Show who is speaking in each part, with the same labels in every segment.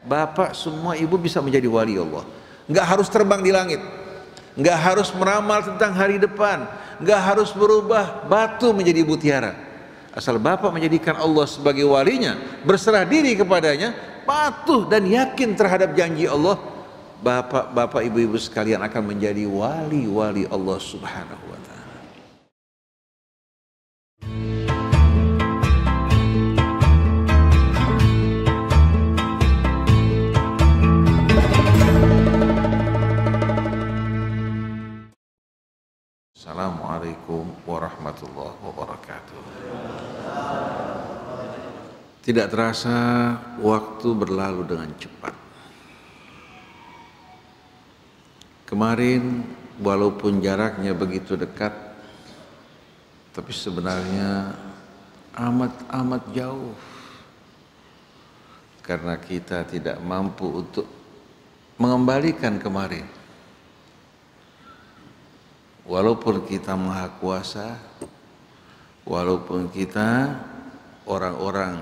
Speaker 1: bapak, semua ibu bisa menjadi wali Allah. Nggak harus terbang di langit, nggak harus meramal tentang hari depan, nggak harus berubah batu menjadi mutiara. Asal bapak menjadikan Allah sebagai walinya, berserah diri kepadanya, patuh dan yakin terhadap janji Allah, bapak-bapak, ibu-ibu sekalian akan menjadi wali-wali Allah Subhanahu wa ta'ala. Assalamualaikum warahmatullahi wabarakatuh. Tidak terasa waktu berlalu dengan cepat. Kemarin walaupun jaraknya begitu dekat, tapi sebenarnya amat jauh. Karena kita tidak mampu untuk mengembalikan kemarin. Walaupun kita Maha Kuasa, walaupun kita orang-orang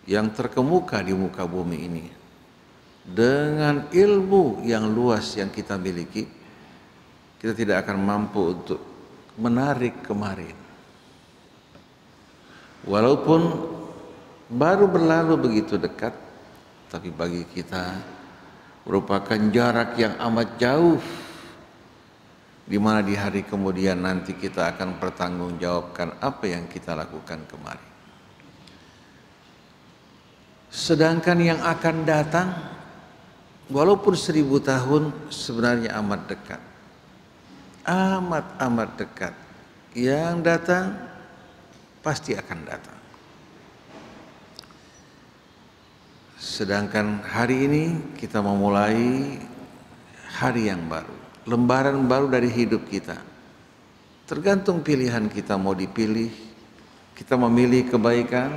Speaker 1: yang terkemuka di muka bumi ini, dengan ilmu yang luas yang kita miliki, kita tidak akan mampu untuk menarik kemarin. Walaupun baru berlalu begitu dekat, tapi bagi kita merupakan jarak yang amat jauh, di mana di hari kemudian nanti kita akan pertanggungjawabkan apa yang kita lakukan kemarin. Sedangkan yang akan datang, walaupun 1000 tahun, sebenarnya amat dekat. Amat dekat. Yang datang pasti akan datang. Sedangkan hari ini kita memulai hari yang baru, lembaran baru dari hidup kita. Tergantung pilihan kita mau dipilih. Kita memilih kebaikan,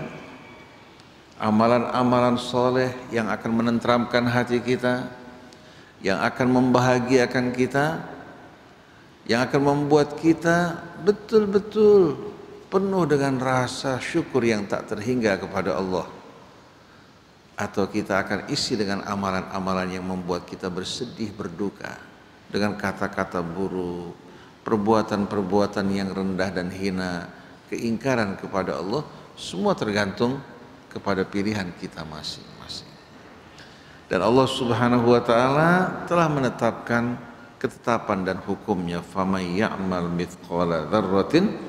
Speaker 1: amalan-amalan soleh yang akan menenteramkan hati kita, yang akan membahagiakan kita, yang akan membuat kita betul-betul penuh dengan rasa syukur yang tak terhingga kepada Allah. Atau kita akan isi dengan amalan-amalan yang membuat kita bersedih, berduka, dengan kata-kata buruk, perbuatan-perbuatan yang rendah dan hina, keingkaran kepada Allah, semua tergantung kepada pilihan kita masing-masing. Dan Allah Subhanahu wa ta'ala telah menetapkan ketetapan dan hukumnya, faman ya'mal mithqala dzarratin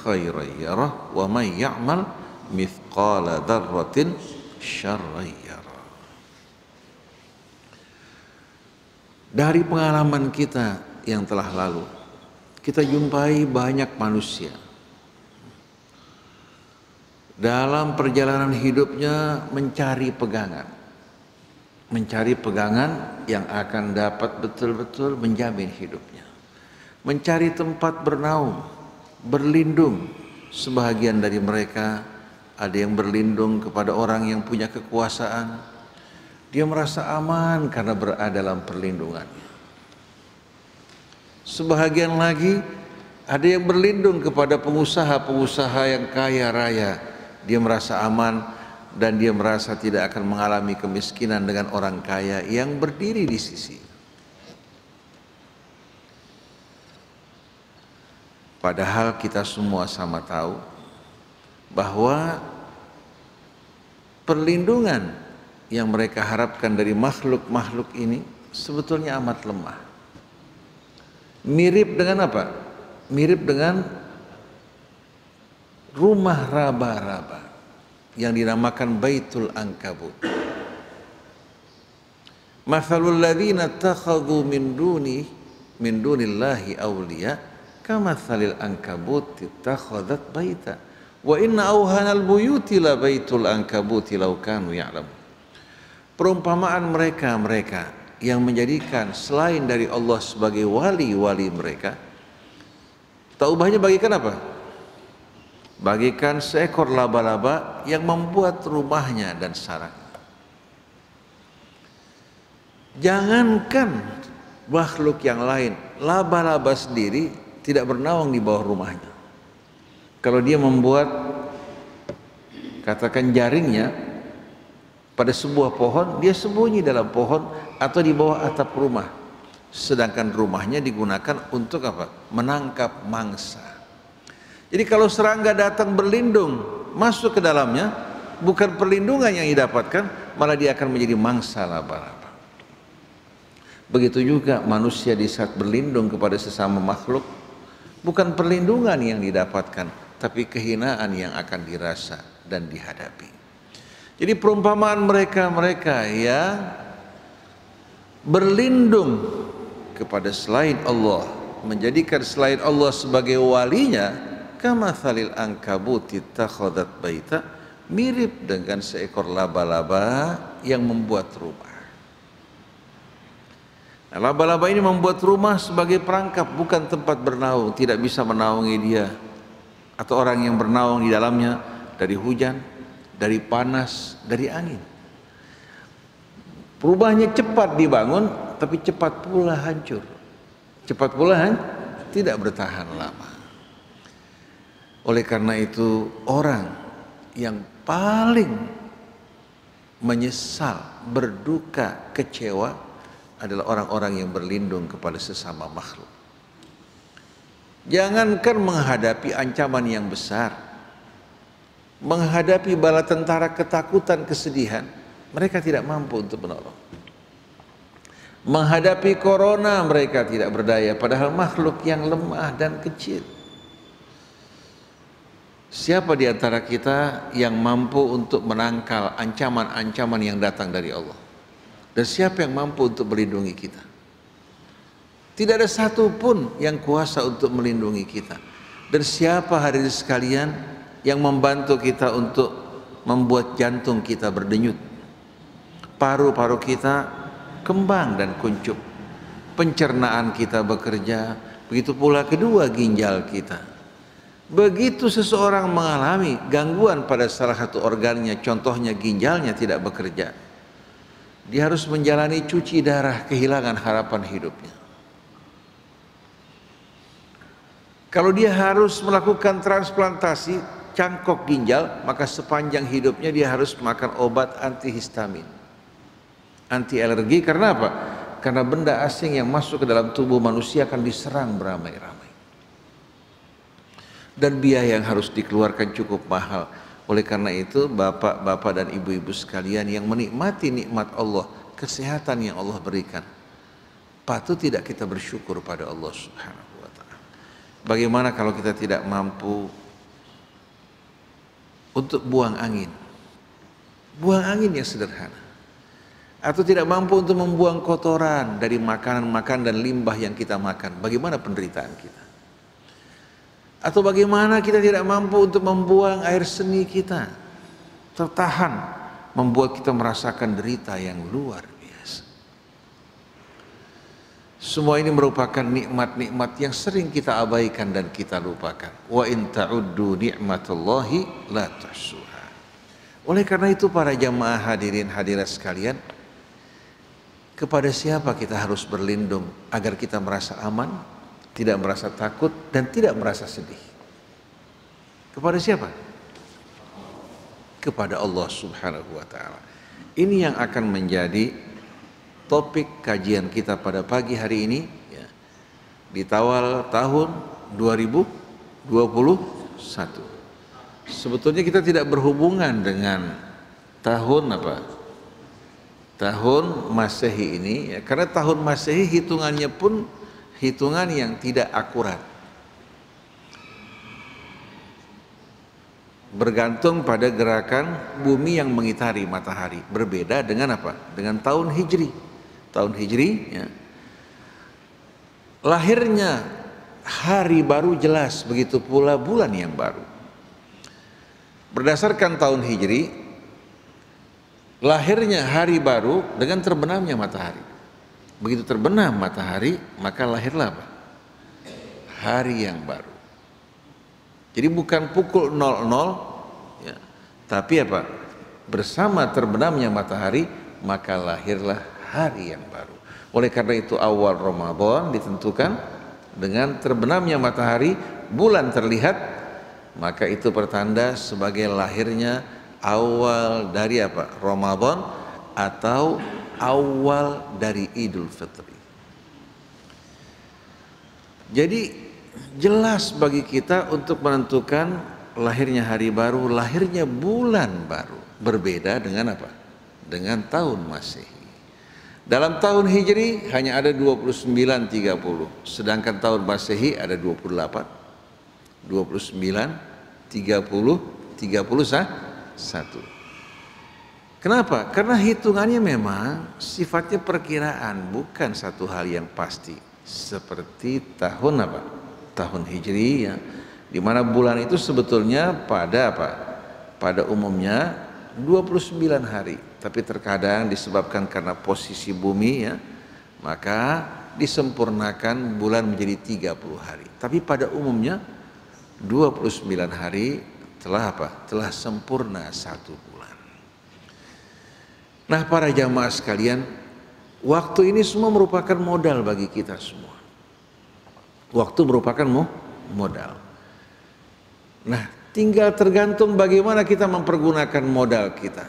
Speaker 1: khairan yarah wa man ya'mal mithqala dzarratin syarran yarah. Dari pengalaman kita yang telah lalu, kita jumpai banyak manusia dalam perjalanan hidupnya mencari pegangan yang akan dapat betul-betul menjamin hidupnya, mencari tempat bernaung, berlindung. Sebahagian dari mereka ada yang berlindung kepada orang yang punya kekuasaan. Dia merasa aman karena berada dalam perlindungannya. Sebahagian lagi ada yang berlindung kepada pengusaha-pengusaha yang kaya raya. Dia merasa aman dan dia merasa tidak akan mengalami kemiskinan dengan orang kaya yang berdiri di sisi. Padahal kita semua sama tahu bahwa perlindungan yang mereka harapkan dari makhluk-makhluk ini sebetulnya amat lemah. Mirip dengan apa? Mirip dengan rumah raba-raba yang dinamakan Baitul Ankabut. Mathalul ladzina takhadhu min dunillahi awliya kamathalil ankabut ittakhadhat baita wa inna awhanal buyuti la baitul ankabuti law kanu ya'lamun. Perumpamaan mereka yang menjadikan selain dari Allah sebagai wali-wali mereka, tak ubahnya bagikan apa? Bagikan seekor laba-laba yang membuat rumahnya dan sarangnya. Jangankan makhluk yang lain, laba-laba sendiri tidak bernaung di bawah rumahnya. Kalau dia membuat, katakan jaringnya pada sebuah pohon, dia sembunyi dalam pohon atau di bawah atap rumah. Sedangkan rumahnya digunakan untuk apa? Menangkap mangsa. Jadi kalau serangga datang berlindung masuk ke dalamnya, bukan perlindungan yang didapatkan, malah dia akan menjadi mangsa laba-laba. Begitu juga manusia di saat berlindung kepada sesama makhluk, bukan perlindungan yang didapatkan, tapi kehinaan yang akan dirasa dan dihadapi. Jadi perumpamaan mereka yang berlindung kepada selain Allah, menjadikan selain Allah sebagai walinya, kamatsalil ankabuti takhadat baita, mirip dengan seekor laba-laba yang membuat rumah. Nah, laba-laba ini membuat rumah sebagai perangkap, bukan tempat bernaung, tidak bisa menaungi dia atau orang yang bernaung di dalamnya dari hujan, dari panas, dari angin. Rumahnya cepat dibangun, tapi cepat pula hancur. Cepat pula tidak bertahan lama. Oleh karena itu, orang yang paling menyesal, berduka, kecewa adalah orang-orang yang berlindung kepada sesama makhluk. Jangankan menghadapi ancaman yang besar, menghadapi bala tentara ketakutan, kesedihan, mereka tidak mampu untuk menolong. Menghadapi corona mereka tidak berdaya, padahal makhluk yang lemah dan kecil. Siapa di antara kita yang mampu untuk menangkal ancaman-ancaman yang datang dari Allah? Dan siapa yang mampu untuk melindungi kita? Tidak ada satu pun yang kuasa untuk melindungi kita. Dan siapa hadirin sekalian yang membantu kita untuk membuat jantung kita berdenyut, paru-paru kita kembang dan kuncup, pencernaan kita bekerja, begitu pula kedua ginjal kita. Begitu seseorang mengalami gangguan pada salah satu organnya, contohnya ginjalnya tidak bekerja, dia harus menjalani cuci darah, kehilangan harapan hidupnya. Kalau dia harus melakukan transplantasi cangkok ginjal, maka sepanjang hidupnya dia harus makan obat antihistamin, anti alergi. Karena apa? Karena benda asing yang masuk ke dalam tubuh manusia akan diserang beramai-ramai. Dan biaya yang harus dikeluarkan cukup mahal. Oleh karena itu, bapak-bapak dan ibu-ibu sekalian yang menikmati nikmat Allah, kesehatan yang Allah berikan, patut tidak kita bersyukur pada Allah Subhanahu wa ta'ala. Bagaimana kalau kita tidak mampu untuk buang angin? Buang angin yang sederhana. Atau tidak mampu untuk membuang kotoran dari makanan-makanan dan limbah yang kita makan. Bagaimana penderitaan kita? Atau bagaimana kita tidak mampu untuk membuang air seni kita, tertahan, membuat kita merasakan derita yang luar biasa. Semua ini merupakan nikmat-nikmat yang sering kita abaikan dan kita lupakan. Wa in ta'uddu ni'matallahi la tuhsuha. Oleh karena itu para jamaah hadirin hadirat sekalian, kepada siapa kita harus berlindung agar kita merasa aman, tidak merasa takut dan tidak merasa sedih? Kepada siapa? Kepada Allah Subhanahu wa ta'ala. Ini yang akan menjadi topik kajian kita pada pagi hari ini ya, di awal tahun 2021. Sebetulnya kita tidak berhubungan dengan tahun apa? Tahun Masehi ini ya, karena tahun Masehi hitungannya pun hitungan yang tidak akurat, bergantung pada gerakan bumi yang mengitari matahari. Berbeda dengan apa? Dengan tahun Hijri. Tahun Hijri ya, lahirnya hari baru jelas, begitu pula bulan yang baru. Berdasarkan tahun Hijri, lahirnya hari baru dengan terbenamnya matahari. Begitu terbenam matahari, maka lahirlah apa? Hari yang baru. Jadi bukan pukul 00 ya, tapi apa? Bersama terbenamnya matahari, maka lahirlah hari yang baru. Oleh karena itu awal Ramadan ditentukan dengan terbenamnya matahari, bulan terlihat, maka itu pertanda sebagai lahirnya Awal dari apa? Ramadan atau awal dari Idul Fitri. Jadi jelas bagi kita untuk menentukan lahirnya hari baru, lahirnya bulan baru. Berbeda dengan apa? Dengan tahun Masehi. Dalam tahun Hijri hanya ada 29, 30. Sedangkan tahun Masehi ada 28, 29, 30, 31. Kenapa? Karena hitungannya memang sifatnya perkiraan, bukan satu hal yang pasti. Seperti tahun apa? Tahun Hijri ya, di mana bulan itu sebetulnya pada apa? Pada umumnya 29 hari, tapi terkadang disebabkan karena posisi bumi ya, maka disempurnakan bulan menjadi 30 hari. Tapi pada umumnya 29 hari telah apa? Telah sempurna satu bulan. Nah, para jamaah sekalian, waktu ini semua merupakan modal bagi kita semua. Waktu merupakan modal. Nah, tinggal tergantung bagaimana kita mempergunakan modal kita.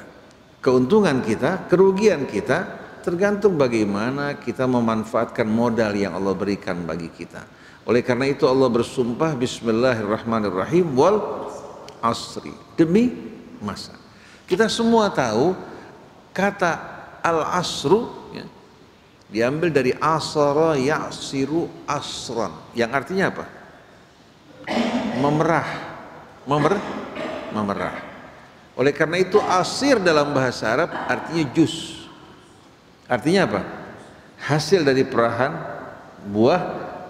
Speaker 1: Keuntungan kita, kerugian kita, tergantung bagaimana kita memanfaatkan modal yang Allah berikan bagi kita. Oleh karena itu Allah bersumpah, Bismillahirrahmanirrahim, wal asri, demi masa. Kita semua tahu kata al-asru ya, diambil dari asara ya'siru asran, yang artinya apa? Memerah. Memerah. Oleh karena itu asir dalam bahasa Arab artinya jus. Artinya apa? Hasil dari perahan buah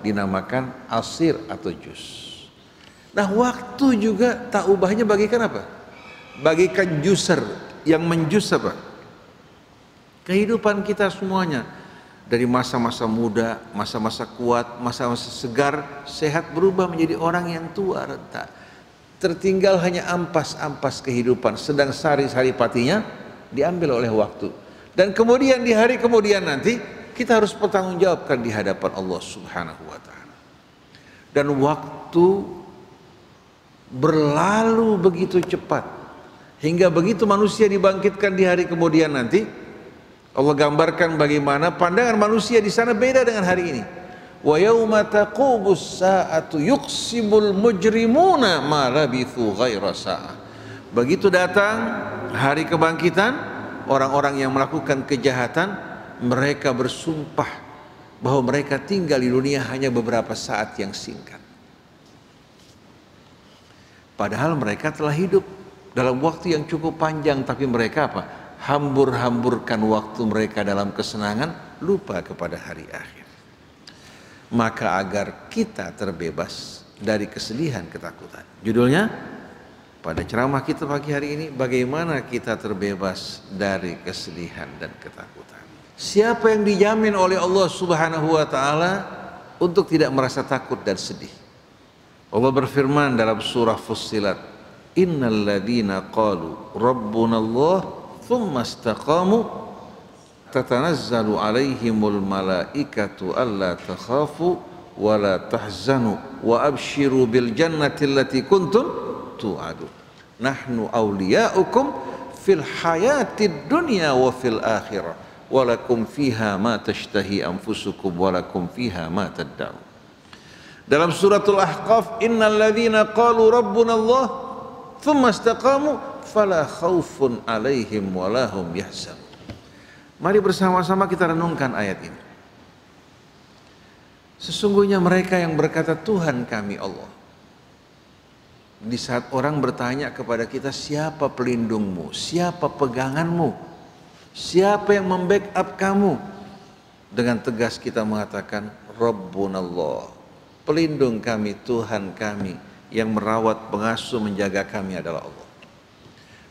Speaker 1: dinamakan asir atau jus. Nah, waktu juga tak ubahnya bagikan apa? Bagikan juser yang menjus apa? Kehidupan kita semuanya, dari masa-masa muda, masa-masa kuat, masa-masa segar, sehat, berubah menjadi orang yang tua renta. Tertinggal hanya ampas-ampas kehidupan, sedang sari-sari patinya diambil oleh waktu. Dan kemudian di hari kemudian nanti kita harus bertanggungjawabkan di hadapan Allah Subhanahu wa taala. Dan waktu berlalu begitu cepat, hingga begitu manusia dibangkitkan di hari kemudian nanti, Allah gambarkan bagaimana pandangan manusia di sana beda dengan hari ini. Wa yauma taqubus sa'atu yuqsimul mujrimuna ma labithu ghaira sa'ah. Begitu datang hari kebangkitan, orang-orang yang melakukan kejahatan, mereka bersumpah bahwa mereka tinggal di dunia hanya beberapa saat yang singkat. Padahal mereka telah hidup dalam waktu yang cukup panjang, tapi mereka apa? Hambur-hamburkan waktu mereka dalam kesenangan, lupa kepada hari akhir. Maka agar kita terbebas dari kesedihan, ketakutan. Judulnya pada ceramah kita pagi hari ini, bagaimana kita terbebas dari kesedihan dan ketakutan. Siapa yang dijamin oleh Allah Subhanahu wa taala untuk tidak merasa takut dan sedih? Allah berfirman dalam surah Fussilat, Innal ladzina qalu rabbunallah thumma istaqamu tatanazzalu alaihimul malaikatu alla takhafu wa la tahzanu wa abshiru bil jannati allati kuntum tu'adu nahnu awliya'ukum fil hayatid dunya wa fil akhirah walakum fiha ma tashtahi anfusukum walakum fiha ma tad'un. Dalam suratul Ahqaf, innal ladzina qalu rabbuna Allah thumma istaqamu fala khaufun alaihim walahum yahzanun. Mari bersama-sama kita renungkan ayat ini. Sesungguhnya mereka yang berkata Tuhan kami Allah, di saat orang bertanya kepada kita, siapa pelindungmu, siapa peganganmu, siapa yang membackup kamu, dengan tegas kita mengatakan Rabbunallah, pelindung kami, Tuhan kami, yang merawat, pengasuh, menjaga kami adalah Allah.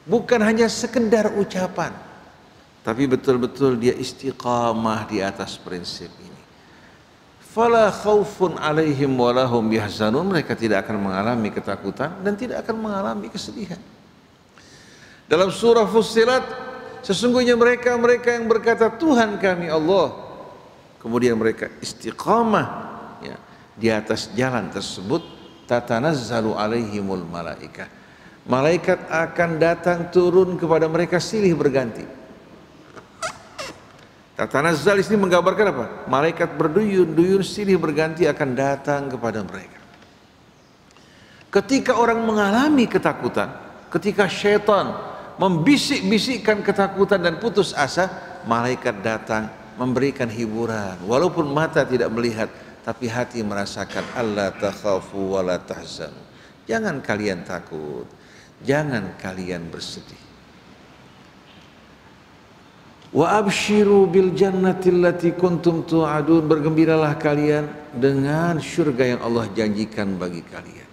Speaker 1: Bukan hanya sekedar ucapan, tapi betul-betul dia istiqamah di atas prinsip ini. Fala khaufun alaihim walahum yahzanun, mereka tidak akan mengalami ketakutan dan tidak akan mengalami kesedihan. Dalam surah Fussilat, sesungguhnya mereka yang berkata Tuhan kami Allah, kemudian mereka istiqamah ya, di atas jalan tersebut, tatanazzalu alaihimul malaikah, Malaikat akan datang turun kepada mereka silih berganti. Tatanazzal ini menggambarkan apa? Malaikat berduyun-duyun silih berganti akan datang kepada mereka. Ketika orang mengalami ketakutan, ketika syaitan membisik-bisikkan ketakutan dan putus asa, malaikat datang memberikan hiburan. Walaupun mata tidak melihat, tapi hati merasakan, alla takhafu wa la tahzanu. Jangan kalian takut, jangan kalian bersedih. Wa abshiru bil jannati allati kuntum tu'adun, bergembiralah kalian dengan surga yang Allah janjikan bagi kalian.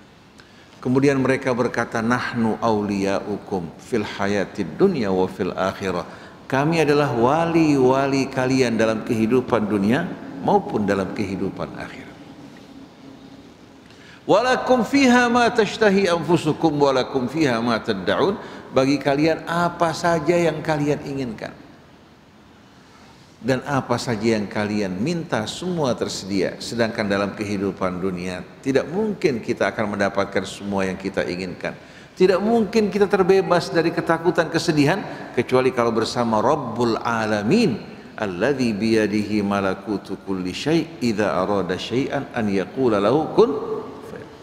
Speaker 1: Kemudian mereka berkata, nahnu awliya'ukum fil hayatid dunya wa fil akhirah. Kami adalah wali-wali kalian dalam kehidupan dunia maupun dalam kehidupan akhirat. Walakum fiha ma tashtahi anfusukum walakum fiha ma tad'un. Bagi kalian apa saja yang kalian inginkan dan apa saja yang kalian minta, semua tersedia. Sedangkan dalam kehidupan dunia tidak mungkin kita akan mendapatkan semua yang kita inginkan. Tidak mungkin kita terbebas dari ketakutan, kesedihan, kecuali kalau bersama Rabbul Alamin, alladzi biyadihi malakutu kulli syai' idza arada syai'an an yaqula lahu kun fayakun.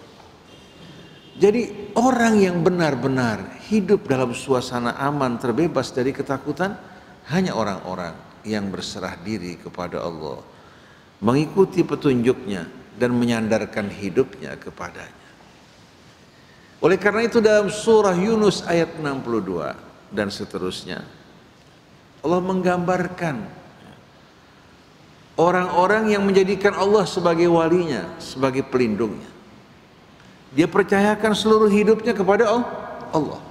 Speaker 1: Jadi orang yang benar-benar hidup dalam suasana aman, terbebas dari ketakutan, hanya orang-orang yang berserah diri kepada Allah, mengikuti petunjuknya dan menyandarkan hidupnya kepadanya. Oleh karena itu dalam surah Yunus ayat 62 dan seterusnya, Allah menggambarkan orang-orang yang menjadikan Allah sebagai walinya, sebagai pelindungnya. Dia percayakan seluruh hidupnya kepada Allah.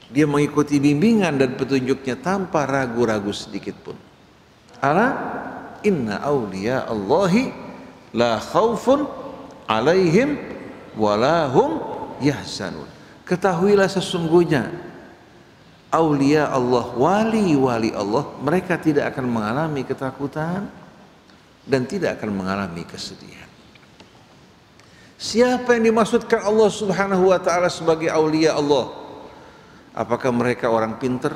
Speaker 1: Dia mengikuti bimbingan dan petunjuknya tanpa ragu-ragu sedikit pun. Ala inna awliya Allahi la khawfun alaihim walahum yahzanun. Ketahuilah sesungguhnya awliya Allah, wali-wali Allah, mereka tidak akan mengalami ketakutan dan tidak akan mengalami kesedihan. Siapa yang dimaksudkan Allah Subhanahu wa ta'ala sebagai awliya Allah? Apakah mereka orang pinter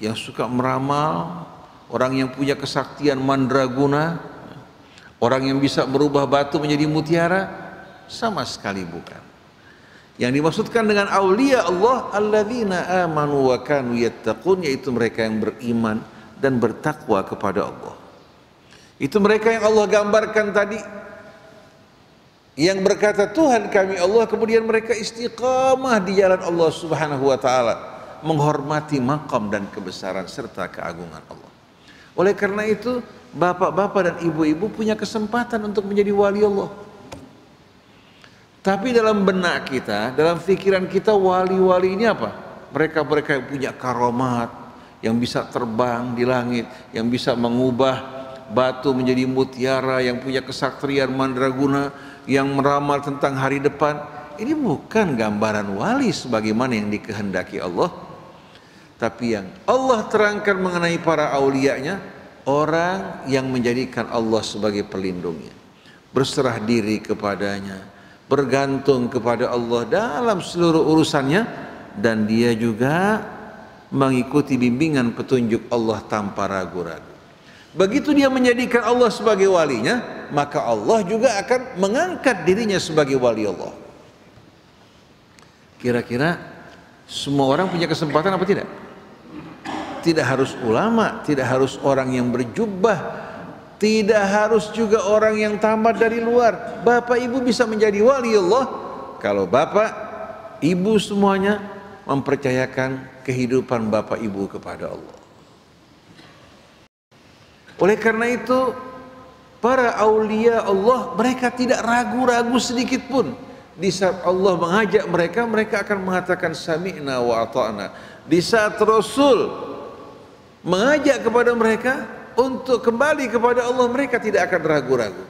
Speaker 1: yang suka meramal, orang yang punya kesaktian mandraguna, orang yang bisa merubah batu menjadi mutiara? Sama sekali bukan. Yang dimaksudkan dengan aulia Allah, alladzina amanu wa kanu yattaqun, yaitu mereka yang beriman dan bertakwa kepada Allah. Itu mereka yang Allah gambarkan tadi, yang berkata Tuhan kami Allah, kemudian mereka istiqamah di jalan Allah Subhanahu wa ta'ala, menghormati maqam dan kebesaran serta keagungan Allah. Oleh karena itu bapak-bapak dan ibu-ibu punya kesempatan untuk menjadi wali Allah. Tapi dalam benak kita, dalam pikiran kita, wali-wali ini apa? Mereka-mereka yang punya karomat, yang bisa terbang di langit, yang bisa mengubah batu menjadi mutiara, yang punya kesaktian mandraguna, yang meramal tentang hari depan. Ini bukan gambaran wali sebagaimana yang dikehendaki Allah. Tapi yang Allah terangkan mengenai para aulianya, orang yang menjadikan Allah sebagai pelindungnya, berserah diri kepadanya, bergantung kepada Allah dalam seluruh urusannya, dan dia juga mengikuti bimbingan petunjuk Allah tanpa ragu-ragu. Begitu dia menjadikan Allah sebagai walinya, maka Allah juga akan mengangkat dirinya sebagai wali Allah. Kira-kira semua orang punya kesempatan apa tidak? Tidak harus ulama, tidak harus orang yang berjubah, tidak harus juga orang yang tamat dari luar. Bapak ibu bisa menjadi wali Allah kalau bapak ibu semuanya mempercayakan kehidupan bapak ibu kepada Allah. Oleh karena itu para aulia Allah, mereka tidak ragu-ragu sedikit pun. Di saat Allah mengajak mereka, mereka akan mengatakan sami'na wa ata'na. Di saat Rasul mengajak kepada mereka untuk kembali kepada Allah, mereka tidak akan ragu-ragu.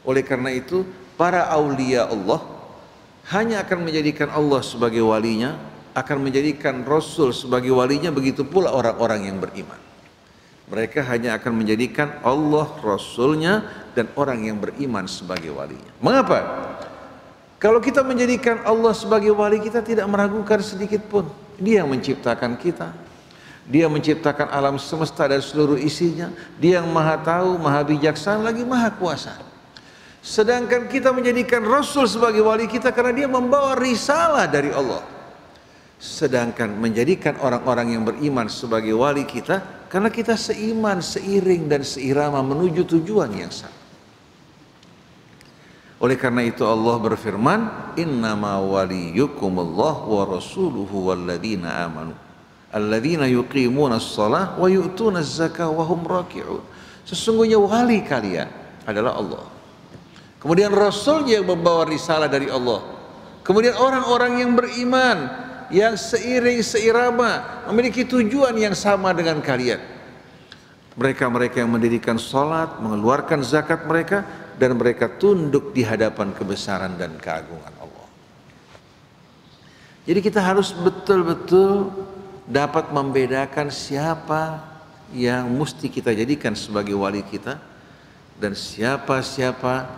Speaker 1: Oleh karena itu para aulia Allah hanya akan menjadikan Allah sebagai walinya, akan menjadikan Rasul sebagai walinya, begitu pula orang-orang yang beriman. Mereka hanya akan menjadikan Allah, Rasulnya, dan orang yang beriman sebagai walinya. Mengapa? Kalau kita menjadikan Allah sebagai wali, kita tidak meragukan sedikit pun. Dia yang menciptakan kita. Dia menciptakan alam semesta dan seluruh isinya. Dia yang maha tahu, maha bijaksana, lagi maha kuasa. Sedangkan kita menjadikan Rasul sebagai wali kita karena dia membawa risalah dari Allah. Sedangkan menjadikan orang-orang yang beriman sebagai wali kita karena kita seiman, seiring dan seirama menuju tujuan yang sama. Oleh karena itu Allah berfirman, innama waliyukumullah wa rasuluhu walladzina amanu alladzina yuqimuna as-salah wa yu'tuna az-zakah wa hum raki'un. Sesungguhnya wali kalian adalah Allah. Kemudian Rasulnya yang membawa risalah dari Allah. Kemudian orang-orang yang beriman, yang seiring seirama, memiliki tujuan yang sama dengan kalian. Mereka-mereka yang mendirikan salat, mengeluarkan zakat mereka, dan mereka tunduk di hadapan kebesaran dan keagungan Allah. Jadi kita harus betul-betul dapat membedakan siapa yang mesti kita jadikan sebagai wali kita dan siapa-siapa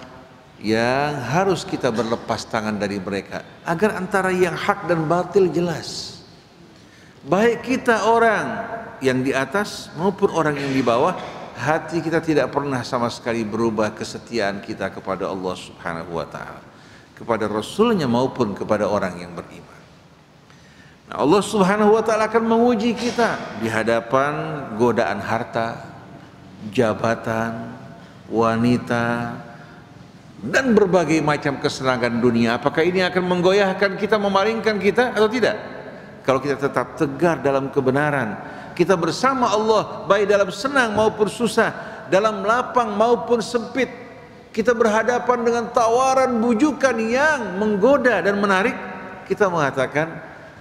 Speaker 1: yang harus kita berlepas tangan dari mereka, agar antara yang hak dan batil jelas. Baik kita orang yang di atas maupun orang yang di bawah, hati kita tidak pernah sama sekali berubah kesetiaan kita kepada Allah Subhanahu wa ta'ala, kepada Rasulnya maupun kepada orang yang beriman. Nah, Allah Subhanahu wa ta'ala akan menguji kita di hadapan godaan harta, jabatan, wanita, dan berbagai macam kesenangan dunia. Apakah ini akan menggoyahkan kita, memalingkan kita atau tidak? Kalau kita tetap tegar dalam kebenaran, kita bersama Allah baik dalam senang maupun susah, dalam lapang maupun sempit, kita berhadapan dengan tawaran bujukan yang menggoda dan menarik, kita mengatakan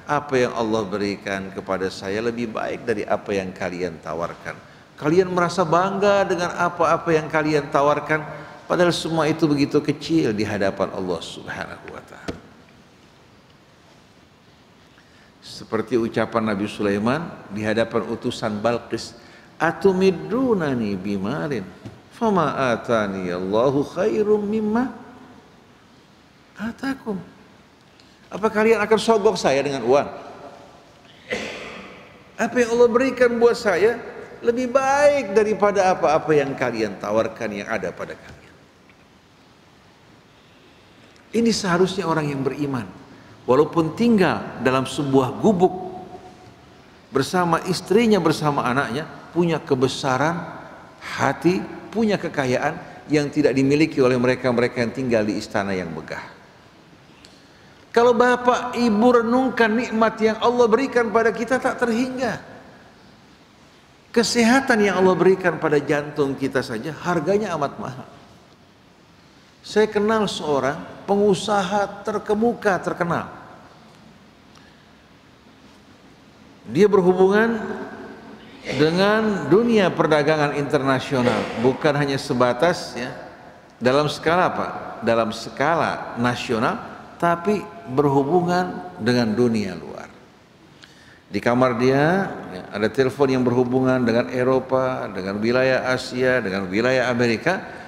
Speaker 1: apa yang Allah berikan kepada saya lebih baik dari apa yang kalian tawarkan. Kalian merasa bangga dengan apa-apa yang kalian tawarkan, padahal semua itu begitu kecil di hadapan Allah Subhanahu wa ta'ala. Seperti ucapan Nabi Sulaiman di hadapan utusan Balqis, atumiddunani bimalin fama atani Allahu khairum mimma atakum. Apa kalian akan sogok saya dengan uang? Apa yang Allah berikan buat saya lebih baik daripada apa-apa yang kalian tawarkan yang ada pada kalian. Ini seharusnya orang yang beriman, walaupun tinggal dalam sebuah gubuk bersama istrinya, bersama anaknya, punya kebesaran hati, punya kekayaan yang tidak dimiliki oleh mereka-mereka yang tinggal di istana yang megah. Kalau bapak ibu renungkan nikmat yang Allah berikan pada kita, tak terhingga. Kesehatan yang Allah berikan pada jantung kita saja harganya amat mahal. Saya kenal seorang pengusaha terkemuka, terkenal. Dia berhubungan dengan dunia perdagangan internasional, bukan hanya sebatas ya dalam skala apa? Dalam skala nasional, tapi berhubungan dengan dunia luar. Di kamar dia ya, ada telepon yang berhubungan dengan Eropa, dengan wilayah Asia, dengan wilayah Amerika.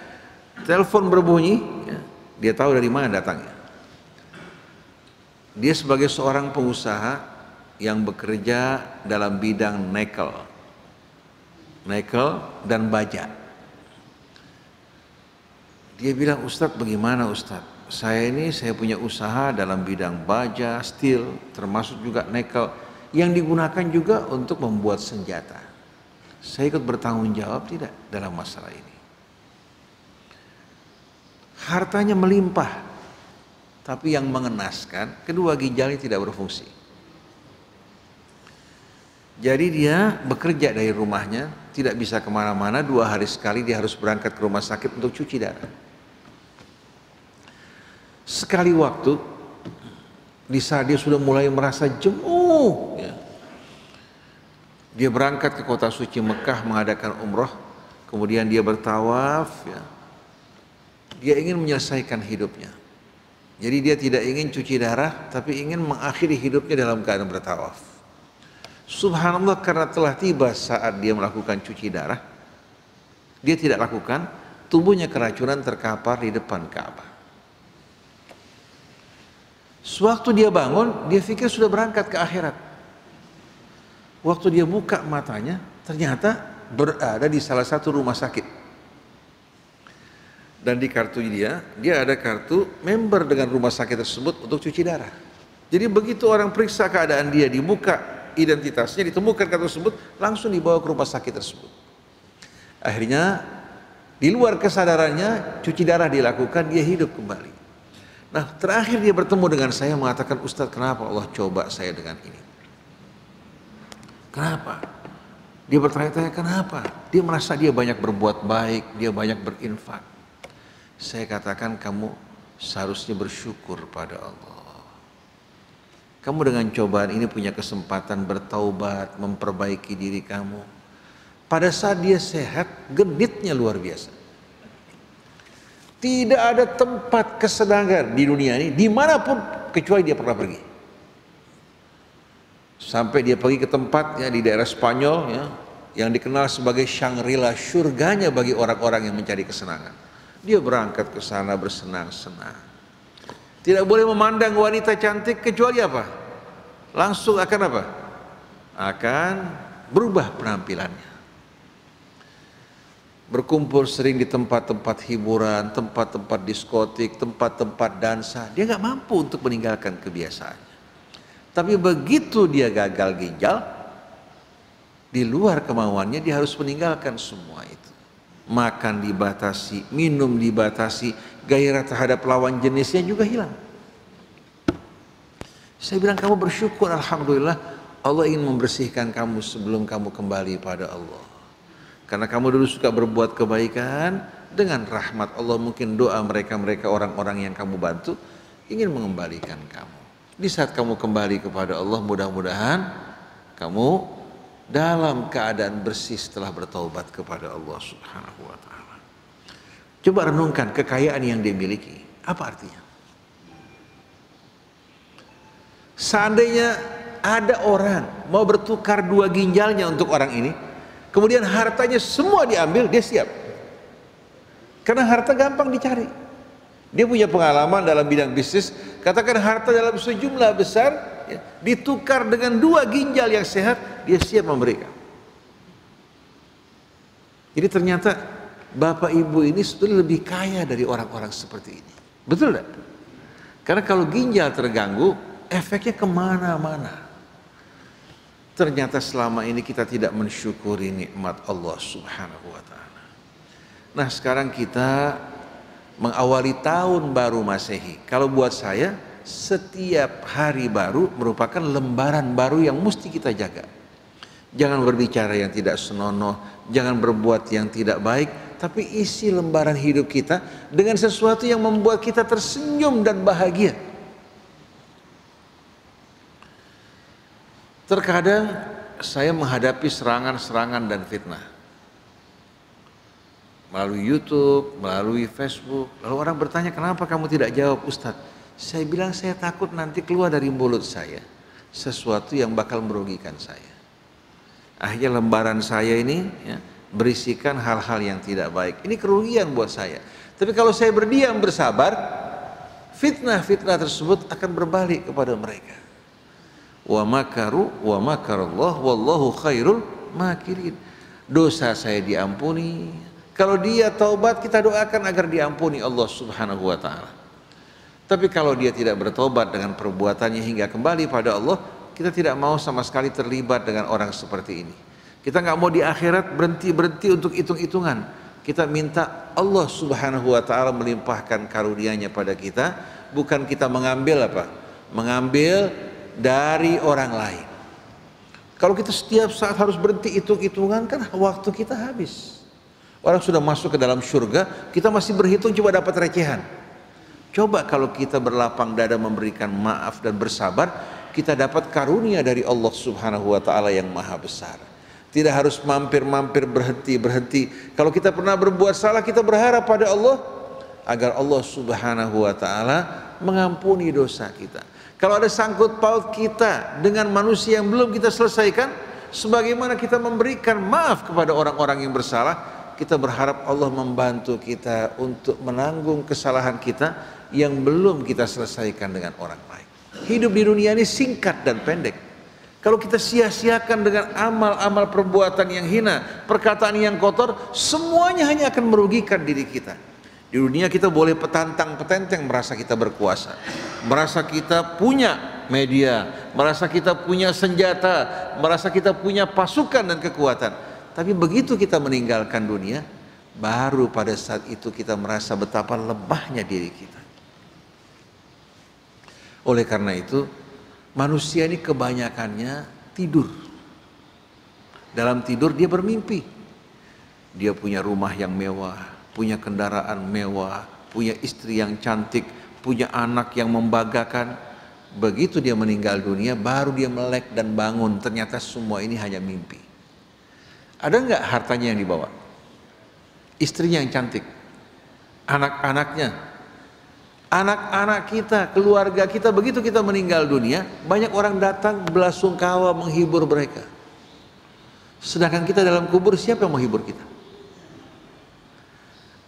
Speaker 1: Telepon berbunyi, ya, dia tahu dari mana datangnya. Dia sebagai seorang pengusaha yang bekerja dalam bidang nikel dan baja. Dia bilang, Ustadz bagaimana Ustadz? Saya punya usaha dalam bidang baja, steel, termasuk juga nikel, yang digunakan juga untuk membuat senjata. Saya ikut bertanggung jawab tidak dalam masalah ini? Hartanya melimpah, tapi yang mengenaskan kedua ginjalnya tidak berfungsi. Jadi dia bekerja dari rumahnya, tidak bisa kemana-mana, 2 hari sekali dia harus berangkat ke rumah sakit untuk cuci darah. Sekali waktu, di saat dia sudah mulai merasa jenuh, ya, dia berangkat ke kota suci Mekah mengadakan umroh, kemudian dia bertawaf, ya. Dia ingin menyelesaikan hidupnya. Jadi dia tidak ingin cuci darah, tapi ingin mengakhiri hidupnya dalam keadaan bertawaf. Subhanallah, karena telah tiba saat dia melakukan cuci darah, dia tidak lakukan, tubuhnya keracunan terkapar di depan Ka'bah. Sewaktu dia bangun, dia pikir sudah berangkat ke akhirat. Waktu dia buka matanya, ternyata berada di salah satu rumah sakit. Dan di kartu dia ada kartu member dengan rumah sakit tersebut untuk cuci darah. Jadi begitu orang periksa keadaan dia, dibuka identitasnya, ditemukan kartu tersebut, langsung dibawa ke rumah sakit tersebut. Akhirnya di luar kesadarannya, cuci darah dilakukan, dia hidup kembali. Nah, terakhir dia bertemu dengan saya mengatakan, Ustadz, kenapa Allah coba saya dengan ini? Kenapa? Dia bertanya-tanya kenapa? Dia merasa dia banyak berbuat baik, dia banyak berinfak. Saya katakan, kamu seharusnya bersyukur pada Allah. Kamu dengan cobaan ini punya kesempatan bertaubat, memperbaiki diri kamu. Pada saat dia sehat, genitnya luar biasa. Tidak ada tempat kesenangan di dunia ini, dimanapun, kecuali dia pernah pergi. Sampai dia pergi ke tempatnya di daerah Spanyol, ya, yang dikenal sebagai Shangri-La, surganya bagi orang-orang yang mencari kesenangan. Dia berangkat ke sana bersenang-senang. Tidak boleh memandang wanita cantik kecuali apa? Langsung akan apa? Akan berubah penampilannya. Berkumpul sering di tempat-tempat hiburan, tempat-tempat diskotik, tempat-tempat dansa. Dia nggak mampu untuk meninggalkan kebiasaannya. Tapi begitu dia gagal ginjal, di luar kemauannya dia harus meninggalkan semua itu. Makan dibatasi, minum dibatasi, gairah terhadap lawan jenisnya juga hilang. Saya bilang, kamu bersyukur, alhamdulillah Allah ingin membersihkan kamu sebelum kamu kembali pada Allah. Karena kamu dulu suka berbuat kebaikan, dengan rahmat Allah mungkin doa mereka orang-orang yang kamu bantu ingin mengembalikan kamu. Di saat kamu kembali kepada Allah, mudah-mudahan kamu dalam keadaan bersih setelah bertaubat kepada Allah Subhanahu wa ta'ala. Coba renungkan kekayaan yang dia miliki, apa artinya? Seandainya ada orang mau bertukar 2 ginjalnya untuk orang ini, kemudian hartanya semua diambil, dia siap. Karena harta gampang dicari. Dia punya pengalaman dalam bidang bisnis, katakan harta dalam sejumlah besar, ya, ditukar dengan 2 ginjal yang sehat, dia siap memberikan. Jadi ternyata bapak ibu ini sebetulnya lebih kaya dari orang-orang seperti ini. Betul tidak? Karena kalau ginjal terganggu, efeknya kemana-mana. Ternyata selama ini kita tidak mensyukuri nikmat Allah Subhanahu wa ta'ala. Nah, sekarang kita mengawali tahun baru Masehi. Kalau buat saya, setiap hari baru merupakan lembaran baru yang mesti kita jaga. Jangan berbicara yang tidak senonoh, jangan berbuat yang tidak baik, tapi isi lembaran hidup kita dengan sesuatu yang membuat kita tersenyum dan bahagia. Terkadang saya menghadapi serangan-serangan dan fitnah melalui YouTube, melalui Facebook. Lalu orang bertanya, kenapa kamu tidak jawab, Ustadz? Saya bilang, saya takut nanti keluar dari mulut saya sesuatu yang bakal merugikan saya. Akhirnya lembaran saya ini, ya, berisikan hal-hal yang tidak baik. Ini kerugian buat saya. Tapi kalau saya berdiam bersabar, fitnah-fitnah tersebut akan berbalik kepada mereka. Wa makaru wa makarallah wallahu khairul makirin. Dosa saya diampuni. Kalau dia taubat, kita doakan agar diampuni Allah Subhanahu wa ta'ala. Tapi kalau dia tidak bertobat dengan perbuatannya hingga kembali pada Allah, kita tidak mau sama sekali terlibat dengan orang seperti ini. Kita nggak mau di akhirat berhenti untuk hitung-hitungan. Kita minta Allah Subhanahu wa ta'ala melimpahkan karunia-Nya pada kita, bukan kita mengambil apa? Mengambil dari orang lain. Kalau kita setiap saat harus berhenti hitung-hitungan, kan waktu kita habis. Orang sudah masuk ke dalam surga, kita masih berhitung coba dapat recehan. Coba kalau kita berlapang dada memberikan maaf dan bersabar, kita dapat karunia dari Allah Subhanahu wa ta'ala yang maha besar. Tidak harus mampir-mampir, berhenti. Kalau kita pernah berbuat salah, kita berharap pada Allah agar Allah Subhanahu wa ta'ala mengampuni dosa kita. Kalau ada sangkut paut kita dengan manusia yang belum kita selesaikan, sebagaimana kita memberikan maaf kepada orang-orang yang bersalah, kita berharap Allah membantu kita untuk menanggung kesalahan kita yang belum kita selesaikan dengan orang lain. hidup di dunia ini singkat dan pendek. Kalau kita sia-siakan dengan amal-amal perbuatan yang hina, perkataan yang kotor, semuanya hanya akan merugikan diri kita. Di dunia kita boleh petantang-petenteng merasa kita berkuasa, merasa kita punya media, merasa kita punya senjata, merasa kita punya pasukan dan kekuatan. Tapi begitu kita meninggalkan dunia, baru pada saat itu kita merasa betapa lemahnya diri kita. Oleh karena itu, manusia ini kebanyakannya tidur. Dalam tidur dia bermimpi. Dia punya rumah yang mewah, punya kendaraan mewah, punya istri yang cantik, punya anak yang membanggakan. Begitu dia meninggal dunia, baru dia melek dan bangun. Ternyata semua ini hanya mimpi. Ada nggak hartanya yang dibawa? Istrinya yang cantik, anak-anaknya, anak-anak kita, keluarga kita. Begitu kita meninggal dunia, banyak orang datang belasungkawa menghibur mereka. Sedangkan kita dalam kubur, siapa yang menghibur kita?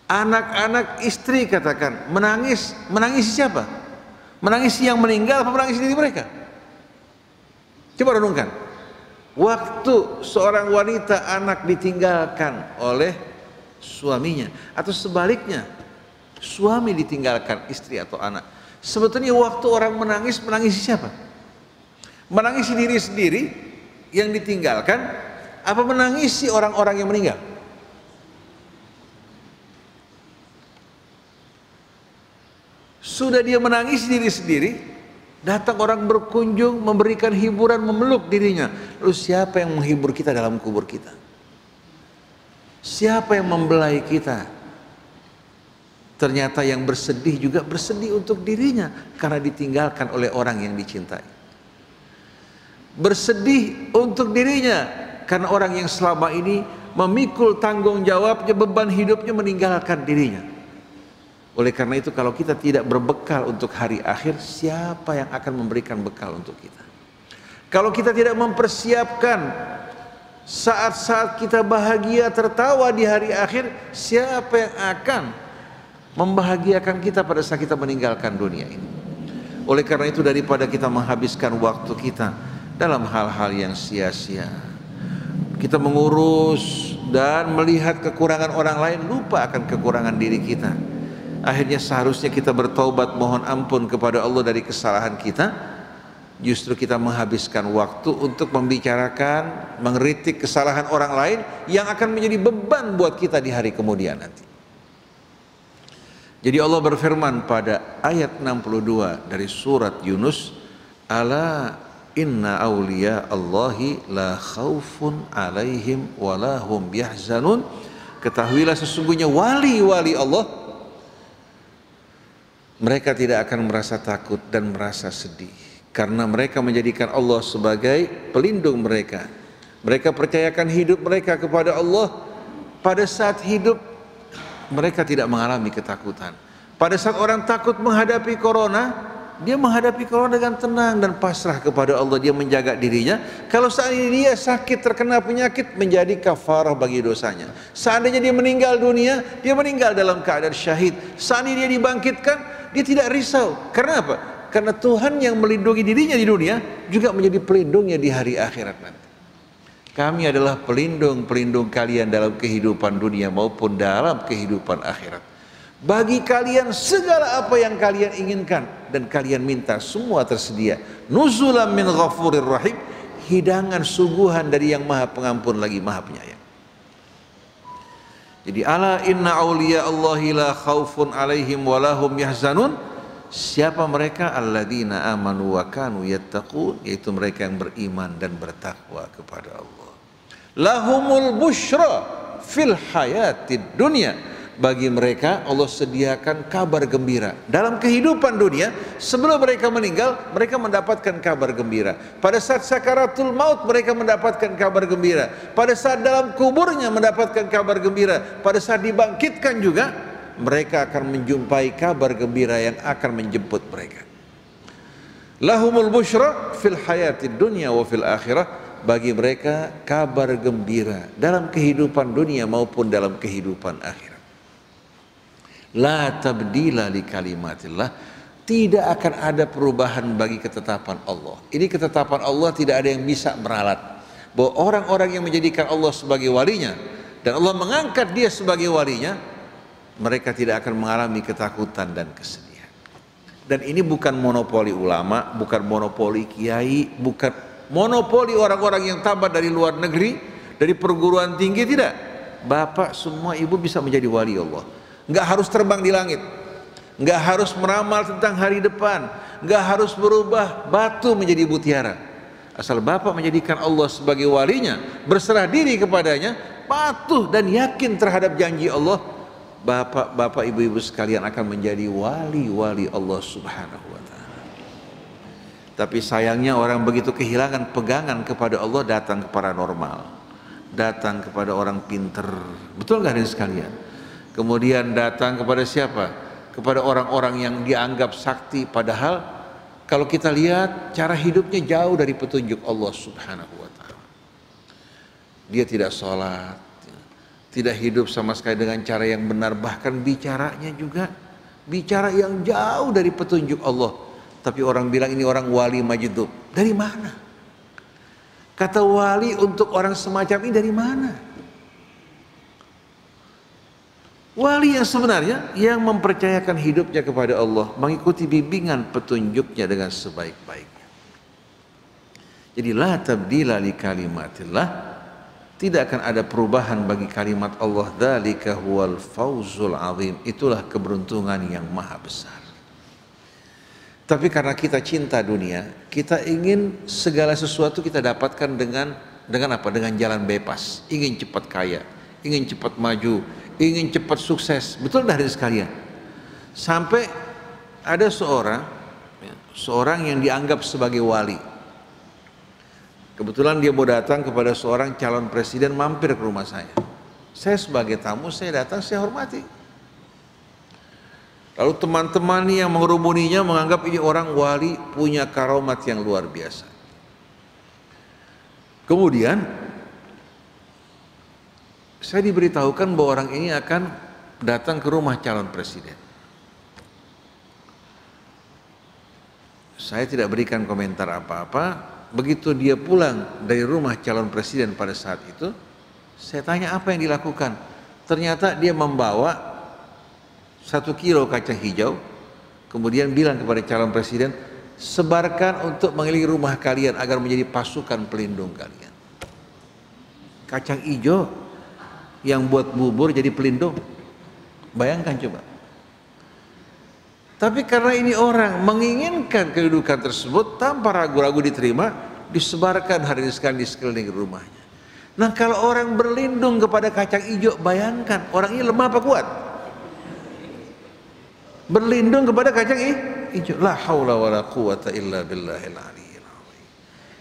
Speaker 1: Anak-anak, istri katakan, menangis. Menangis siapa? Menangis yang meninggal apa menangis diri mereka? Coba renungkan. Waktu seorang wanita anak ditinggalkan oleh suaminya, atau sebaliknya suami ditinggalkan istri atau anak, sebetulnya waktu orang menangis, menangis siapa? Menangisi diri sendiri yang ditinggalkan, apa menangisi orang-orang yang meninggal? Sudah dia menangisi diri sendiri, datang orang berkunjung, memberikan hiburan, memeluk dirinya. Lalu siapa yang menghibur kita dalam kubur kita? Siapa yang membelai kita? Ternyata yang bersedih juga bersedih untuk dirinya karena ditinggalkan oleh orang yang dicintai. Bersedih untuk dirinya karena orang yang selama ini memikul tanggung jawabnya, beban hidupnya, meninggalkan dirinya. Oleh karena itu, kalau kita tidak berbekal untuk hari akhir, siapa yang akan memberikan bekal untuk kita? Kalau kita tidak mempersiapkan saat-saat kita bahagia tertawa di hari akhir, siapa yang akan membahagiakan kita pada saat kita meninggalkan dunia ini? Oleh karena itu, daripada kita menghabiskan waktu kita dalam hal-hal yang sia-sia, kita mengurus dan melihat kekurangan orang lain, lupa akan kekurangan diri kita. Akhirnya seharusnya kita bertaubat, mohon ampun kepada Allah dari kesalahan kita. Justru kita menghabiskan waktu untuk membicarakan, mengkritik kesalahan orang lain yang akan menjadi beban buat kita di hari kemudian nanti. Jadi Allah berfirman pada ayat 62 dari surat Yunus, ala inna awliya Allahi la khaufun alaihim walahum yahzanun. Ketahuilah sesungguhnya wali-wali Allah, mereka tidak akan merasa takut dan merasa sedih, karena mereka menjadikan Allah sebagai pelindung mereka. Mereka percayakan hidup mereka kepada Allah. Pada saat hidup, mereka tidak mengalami ketakutan. Pada saat orang takut menghadapi corona, dia menghadapi corona dengan tenang dan pasrah kepada Allah. Dia menjaga dirinya. Kalau seandainya dia sakit, terkena penyakit, menjadi kafarah bagi dosanya. Seandainya dia meninggal dunia, dia meninggal dalam keadaan syahid. Seandainya dia dibangkitkan, dia tidak risau. Karena apa? Karena Tuhan yang melindungi dirinya di dunia juga menjadi pelindungnya di hari akhirat nanti. Kami adalah pelindung-pelindung kalian dalam kehidupan dunia maupun dalam kehidupan akhirat. Bagi kalian segala apa yang kalian inginkan dan kalian minta, semua tersedia. Nuzulan min ghafurir rahim, hidangan suguhan dari yang maha pengampun lagi maha penyayang. Jadi ala inna awliya Allahi la khaufun alaihim walahum yahzanun. Siapa mereka? Alladzina amanu wa kanu yattaqun, yaitu mereka yang beriman dan bertakwa kepada Allah. Lahumul busyra fil hayatid dunya. Bagi mereka Allah sediakan kabar gembira dalam kehidupan dunia. Sebelum mereka meninggal, mereka mendapatkan kabar gembira. Pada saat sakaratul maut, mereka mendapatkan kabar gembira. Pada saat dalam kuburnya mendapatkan kabar gembira. Pada saat dibangkitkan juga, mereka akan menjumpai kabar gembira yang akan menjemput mereka. Lahumul busyra fil hayatid dunya wa fil akhirah. Bagi mereka kabar gembira dalam kehidupan dunia maupun dalam kehidupan akhirat. La tabdila li kalimatillah. tidak akan ada perubahan bagi ketetapan Allah. Ini ketetapan Allah, tidak ada yang bisa meralat. Bahwa orang-orang yang menjadikan Allah sebagai walinya dan Allah mengangkat dia sebagai walinya, mereka tidak akan mengalami ketakutan dan kesedihan. Dan ini bukan monopoli ulama, bukan monopoli kiai, bukan monopoli orang-orang yang tabat dari luar negeri, dari perguruan tinggi, tidak. Bapak semua ibu bisa menjadi wali Allah. Nggak harus terbang di langit, nggak harus meramal tentang hari depan, nggak harus berubah batu menjadi mutiara. Asal bapak menjadikan Allah sebagai walinya, berserah diri kepadanya, patuh dan yakin terhadap janji Allah, bapak ibu-ibu sekalian akan menjadi wali-wali Allah subhanahu wa ta'ala. Tapi sayangnya orang begitu kehilangan pegangan kepada Allah, datang ke paranormal, datang kepada orang pinter, betul nggak hadirin sekalian? Kemudian datang kepada siapa? Kepada orang-orang yang dianggap sakti, padahal kalau kita lihat cara hidupnya jauh dari petunjuk Allah subhanahu wa ta'ala. Dia tidak sholat, tidak hidup sama sekali dengan cara yang benar, bahkan bicaranya juga bicara yang jauh dari petunjuk Allah. Tapi orang bilang ini orang wali majdub. Dari mana? Kata wali untuk orang semacam ini dari mana? Wali yang sebenarnya yang mempercayakan hidupnya kepada Allah, mengikuti bimbingan petunjuknya dengan sebaik-baiknya. Jadi la tabdila li kalimatillah, tidak akan ada perubahan bagi kalimat Allah. Dzalika huwal fawzul azim, itulah keberuntungan yang maha besar. Tapi karena kita cinta dunia, kita ingin segala sesuatu kita dapatkan dengan apa? Dengan jalan bebas. Ingin cepat kaya, ingin cepat maju, ingin cepat sukses. Betul dah hadirin sekalian. Sampai ada seorang yang dianggap sebagai wali. Kebetulan dia mau datang kepada seorang calon presiden, mampir ke rumah saya. Saya sebagai tamu, saya datang, saya hormati. Lalu teman-teman yang mengerumuninya menganggap ini orang wali, punya karomat yang luar biasa. Kemudian saya diberitahukan bahwa orang ini akan datang ke rumah calon presiden. Saya tidak berikan komentar apa-apa. Begitu dia pulang dari rumah calon presiden pada saat itu, saya tanya apa yang dilakukan. Ternyata dia membawa 1 kilo kacang hijau, kemudian bilang kepada calon presiden, sebarkan untuk mengelilingi rumah kalian agar menjadi pasukan pelindung kalian. Kacang hijau yang buat bubur jadi pelindung. Bayangkan coba. Tapi karena ini orang menginginkan kedudukan tersebut, tanpa ragu-ragu diterima, disebarkan hari sekali di sekeliling rumahnya. Nah kalau orang berlindung kepada kacang hijau, bayangkan orang ini lemah apa kuat? Berlindung kepada kacang hijau. La haula wala quwata illa billahil aliyyil azim.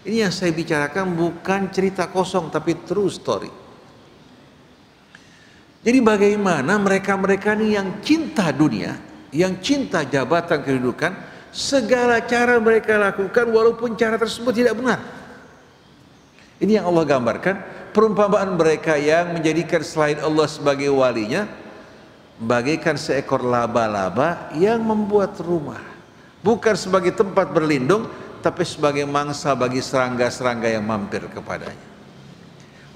Speaker 1: Ini yang saya bicarakan bukan cerita kosong, tapi true story. Jadi bagaimana mereka-mereka ini yang cinta dunia, yang cinta jabatan kedudukan, segala cara mereka lakukan walaupun cara tersebut tidak benar. Ini yang Allah gambarkan, perumpamaan mereka yang menjadikan selain Allah sebagai walinya, bagaikan seekor laba-laba yang membuat rumah, bukan sebagai tempat berlindung, tapi sebagai mangsa bagi serangga-serangga yang mampir kepadanya.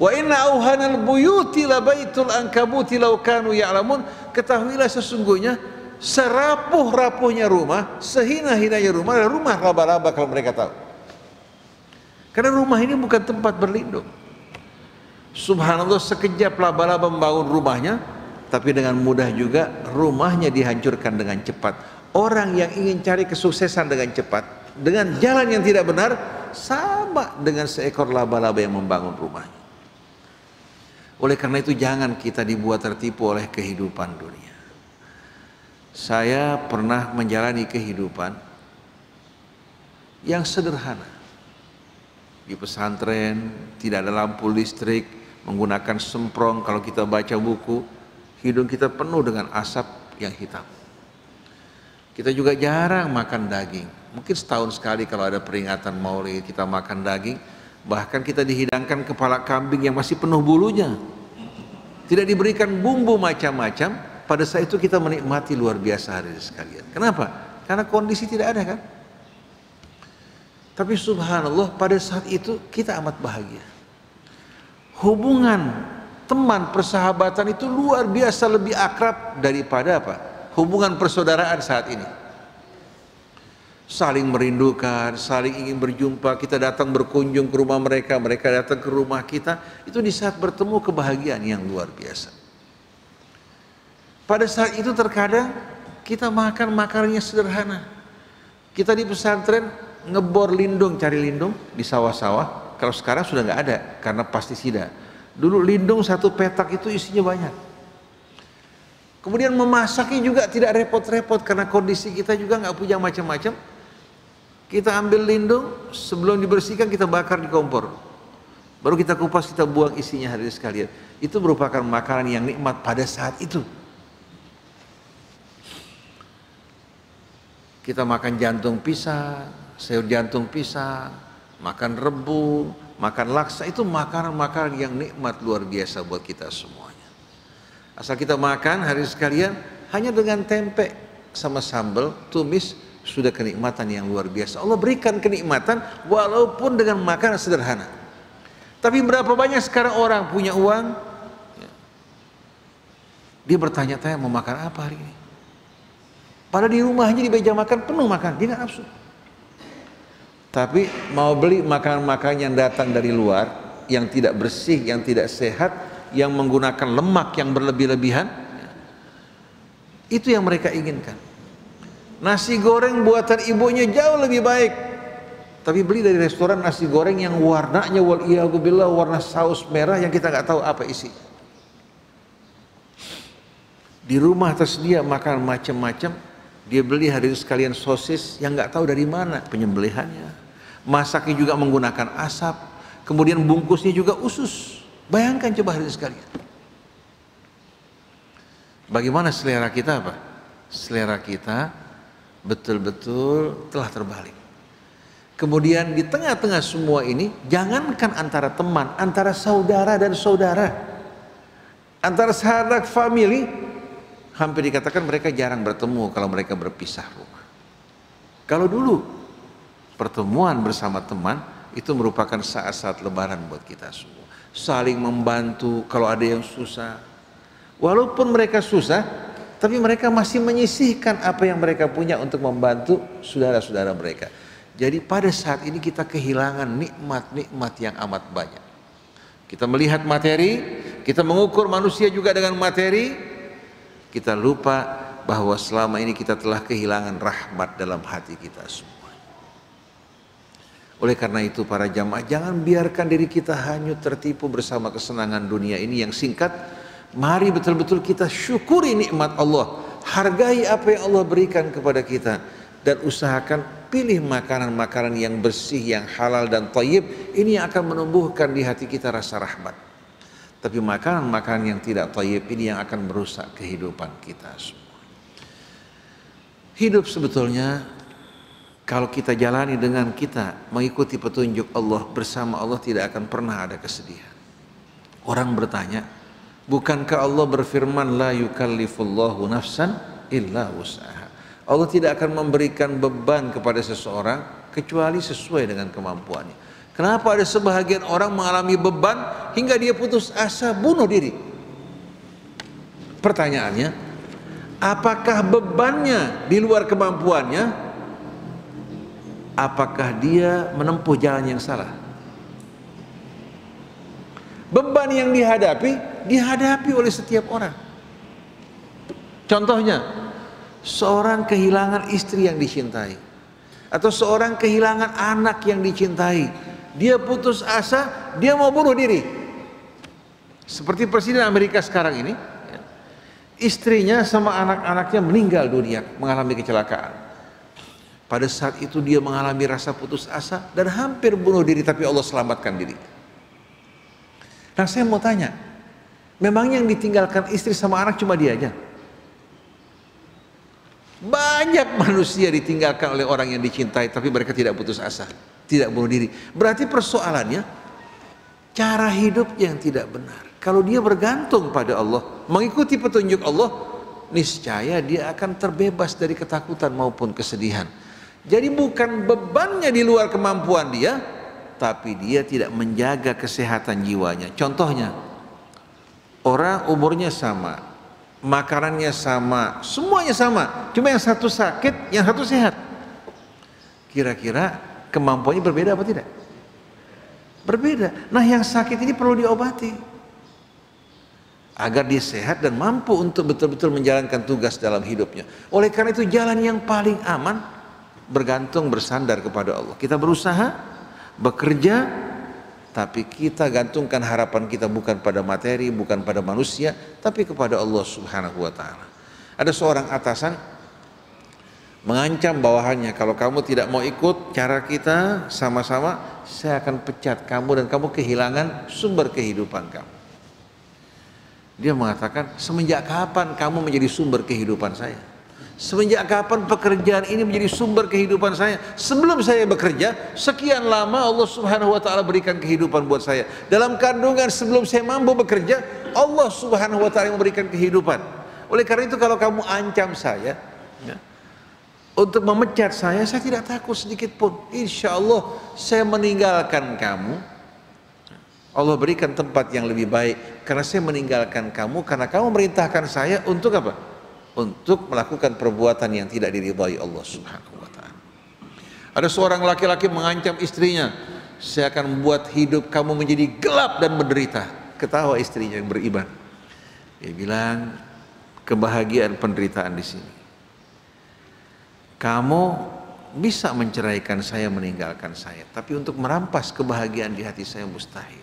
Speaker 1: Wa inna auhanal buyuti labaitul ankabuti law kanu ya'lamun. Ketahuilah sesungguhnya serapuh-rapuhnya rumah, sehina-hinanya rumah, rumah laba-laba kalau mereka tahu. Karena rumah ini bukan tempat berlindung. Subhanallah, sekejap laba-laba membangun rumahnya, tapi dengan mudah juga rumahnya dihancurkan dengan cepat. Orang yang ingin cari kesuksesan dengan cepat, dengan jalan yang tidak benar, sama dengan seekor laba-laba yang membangun rumahnya. Oleh karena itu jangan kita dibuat tertipu oleh kehidupan dunia. Saya pernah menjalani kehidupan yang sederhana. Di pesantren tidak ada lampu listrik, menggunakan semprong. Kalau kita baca buku, hidung kita penuh dengan asap yang hitam. Kita juga jarang makan daging. Mungkin setahun sekali kalau ada peringatan Maulid kita makan daging. Bahkan kita dihidangkan kepala kambing yang masih penuh bulunya. Tidak diberikan bumbu macam-macam. Pada saat itu kita menikmati luar biasa hadirin sekalian. Kenapa? karena kondisi tidak ada kan. Tapi subhanallah pada saat itu kita amat bahagia. Hubungan teman persahabatan itu luar biasa lebih akrab daripada apa? Hubungan persaudaraan saat ini. Saling merindukan, saling ingin berjumpa, kita datang berkunjung ke rumah mereka, mereka datang ke rumah kita, itu di saat bertemu kebahagiaan yang luar biasa. Pada saat itu terkadang kita makan makanannya sederhana. Kita di pesantren ngebor lindung, cari lindung di sawah-sawah. Kalau sekarang sudah nggak ada karena pestisida. Dulu lindung satu petak itu isinya banyak. Kemudian memasaknya juga tidak repot-repot karena kondisi kita juga nggak punya macam-macam. Kita ambil lindung, sebelum dibersihkan kita bakar di kompor. Baru kita kupas, kita buang isinya hadirin sekalian. Itu merupakan makanan yang nikmat pada saat itu. Kita makan jantung pisang, sayur jantung pisang, makan rebung, makan laksa, itu makanan-makanan yang nikmat luar biasa buat kita semuanya. Asal kita makan hadirin sekalian hanya dengan tempe sama sambal, tumis, sudah kenikmatan yang luar biasa. Allah berikan kenikmatan walaupun dengan makanan sederhana. Tapi berapa banyak sekarang orang punya uang, dia bertanya-tanya mau makan apa hari ini. Padahal di rumahnya di meja makan penuh makan, dia nggak nafsu. Tapi mau beli makanan-makanan yang datang dari luar, yang tidak bersih, yang tidak sehat, yang menggunakan lemak yang berlebih-lebihan, itu yang mereka inginkan. Nasi goreng buatan ibunya jauh lebih baik, tapi beli dari restoran nasi goreng yang warnanya waliyahzubillah warna saus merah yang kita nggak tahu apa isi. Di rumah tersedia makan macam-macam, dia beli hadirin sekalian sosis yang nggak tahu dari mana penyembelihannya, masaknya juga menggunakan asap, kemudian bungkusnya juga usus. Bayangkan coba hadirin sekalian, bagaimana selera kita apa? Selera kita betul-betul telah terbalik. Kemudian di tengah-tengah semua ini, jangankan antara teman, antara saudara dan saudara, antara sahabat family, hampir dikatakan mereka jarang bertemu kalau mereka berpisah rumah. Kalau dulu pertemuan bersama teman itu merupakan saat-saat lebaran buat kita semua. Saling membantu kalau ada yang susah. Walaupun mereka susah, tapi mereka masih menyisihkan apa yang mereka punya untuk membantu saudara-saudara mereka. Jadi pada saat ini kita kehilangan nikmat-nikmat yang amat banyak. Kita melihat materi, kita mengukur manusia juga dengan materi, kita lupa bahwa selama ini kita telah kehilangan rahmat dalam hati kita semua. Oleh karena itu para jamaah, jangan biarkan diri kita hanyut tertipu bersama kesenangan dunia ini yang singkat. Mari betul-betul kita syukuri nikmat Allah, hargai apa yang Allah berikan kepada kita, dan usahakan pilih makanan-makanan yang bersih, yang halal dan thayyib. Ini yang akan menumbuhkan di hati kita rasa rahmat. Tapi makanan-makanan yang tidak thayyib ini yang akan merusak kehidupan kita semua. Hidup sebetulnya kalau kita jalani dengan kita mengikuti petunjuk Allah, bersama Allah tidak akan pernah ada kesedihan. Orang bertanya, bukankah Allah berfirman la yukallifullahu nafsan illa wus'aha. Allah tidak akan memberikan beban kepada seseorang kecuali sesuai dengan kemampuannya. Kenapa ada sebahagian orang mengalami beban hingga dia putus asa bunuh diri? Pertanyaannya, apakah bebannya di luar kemampuannya? Apakah dia menempuh jalan yang salah? Beban yang dihadapi oleh setiap orang. Contohnya, seorang kehilangan istri yang dicintai, atau seorang kehilangan anak yang dicintai, dia putus asa, dia mau bunuh diri. Seperti Presiden Amerika sekarang ini, istrinya sama anak-anaknya meninggal dunia, mengalami kecelakaan. Pada saat itu dia mengalami rasa putus asa dan hampir bunuh diri, tapi Allah selamatkan diri. Nah saya mau tanya, memang yang ditinggalkan istri sama anak cuma dia aja? Banyak manusia ditinggalkan oleh orang yang dicintai, tapi mereka tidak putus asa, tidak bunuh diri. Berarti persoalannya cara hidup yang tidak benar. Kalau dia bergantung pada Allah, mengikuti petunjuk Allah, niscaya dia akan terbebas dari ketakutan maupun kesedihan. Jadi bukan bebannya di luar kemampuan dia, tapi dia tidak menjaga kesehatan jiwanya. Contohnya, orang umurnya sama, makanannya sama, semuanya sama, cuma yang satu sakit, yang satu sehat. Kira-kira kemampuannya berbeda apa tidak? Berbeda. Nah, yang sakit ini perlu diobati agar dia sehat dan mampu untuk betul-betul menjalankan tugas dalam hidupnya. Oleh karena itu jalan yang paling aman bergantung, bersandar kepada Allah. Kita berusaha, bekerja, tapi kita gantungkan harapan kita bukan pada materi, bukan pada manusia, tapi kepada Allah Subhanahu wa ta'ala. Ada seorang atasan mengancam bawahannya, kalau kamu tidak mau ikut cara kita sama-sama, saya akan pecat kamu dan kamu kehilangan sumber kehidupan kamu. Dia mengatakan, semenjak kapan kamu menjadi sumber kehidupan saya? Semenjak kapan pekerjaan ini menjadi sumber kehidupan saya? Sebelum saya bekerja, sekian lama Allah Subhanahu wa ta'ala berikan kehidupan buat saya. Dalam kandungan sebelum saya mampu bekerja, Allah Subhanahu wa ta'ala yang memberikan kehidupan. Oleh karena itu kalau kamu ancam saya, ya, untuk memecat saya tidak takut sedikit pun. Insya Allah saya meninggalkan kamu. Allah berikan tempat yang lebih baik karena saya meninggalkan kamu, karena kamu merintahkan saya untuk apa? Untuk melakukan perbuatan yang tidak diridhai Allah Subhanahu wa ta'ala. Ada seorang laki-laki mengancam istrinya, saya akan membuat hidup kamu menjadi gelap dan menderita. Ketawa istrinya yang beriman. Dia bilang, kebahagiaan penderitaan di sini. Kamu bisa menceraikan saya, meninggalkan saya, tapi untuk merampas kebahagiaan di hati saya mustahil.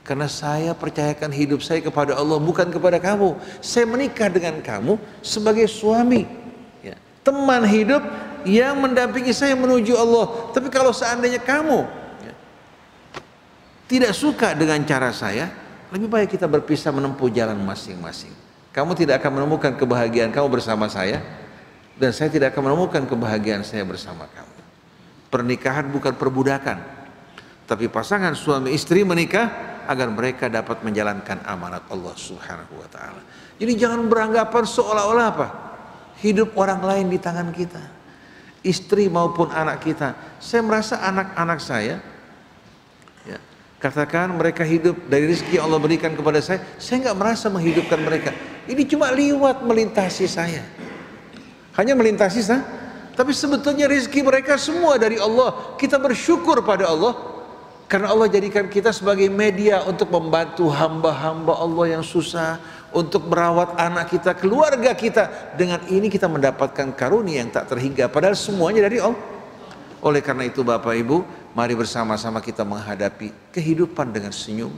Speaker 1: Karena saya percayakan hidup saya kepada Allah, bukan kepada kamu. Saya menikah dengan kamu sebagai suami, ya, teman hidup yang mendampingi saya menuju Allah. Tapi kalau seandainya kamu, ya, tidak suka dengan cara saya, lebih baik kita berpisah menempuh jalan masing-masing. Kamu tidak akan menemukan kebahagiaan kamu bersama saya, dan saya tidak akan menemukan kebahagiaan saya bersama kamu. Pernikahan bukan perbudakan, tapi pasangan suami istri menikah agar mereka dapat menjalankan amanat Allah Subhanahu wa ta'ala. Jadi jangan beranggapan seolah-olah apa? Hidup orang lain di tangan kita, istri maupun anak kita. Saya merasa anak-anak saya, ya, katakan mereka hidup dari rezeki yang Allah berikan kepada saya nggak merasa menghidupkan mereka. Ini cuma liwat melintasi saya, hanya melintasi saya. Tapi sebetulnya rezeki mereka semua dari Allah. Kita bersyukur pada Allah karena Allah jadikan kita sebagai media untuk membantu hamba-hamba Allah yang susah, untuk merawat anak kita, keluarga kita. Dengan ini kita mendapatkan karunia yang tak terhingga, padahal semuanya dari Allah. Oleh karena itu Bapak Ibu, mari bersama-sama kita menghadapi kehidupan dengan senyum,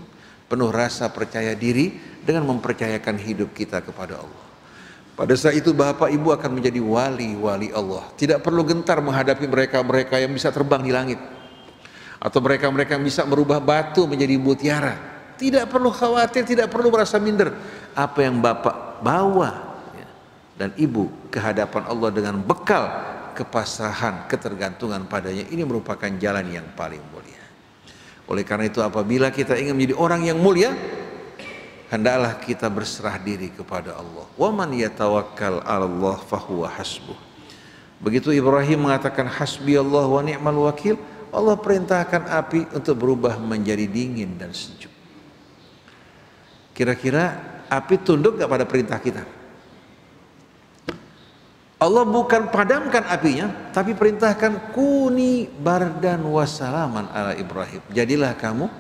Speaker 1: penuh rasa percaya diri, dengan mempercayakan hidup kita kepada Allah. Pada saat itu Bapak Ibu akan menjadi wali-wali Allah. Tidak perlu gentar menghadapi mereka-mereka yang bisa terbang di langit, atau mereka-mereka yang bisa merubah batu menjadi mutiara. Tidak perlu khawatir, tidak perlu merasa minder. Apa yang Bapak bawa, ya, dan Ibu ke hadapan Allah dengan bekal kepasrahan, ketergantungan padanya, ini merupakan jalan yang paling mulia. Oleh karena itu apabila kita ingin menjadi orang yang mulia, hendaklah kita berserah diri kepada Allah. Wa man yatawakkal 'alallah fahuwa hasbuh. Begitu Ibrahim mengatakan hasbiyallah wa ni'mal wakil, Allah perintahkan api untuk berubah menjadi dingin dan sejuk. Kira-kira api tunduk gak pada perintah kita? Allah bukan padamkan apinya, tapi perintahkan kuni bardan wasalaman ala Ibrahim. Jadilah kamu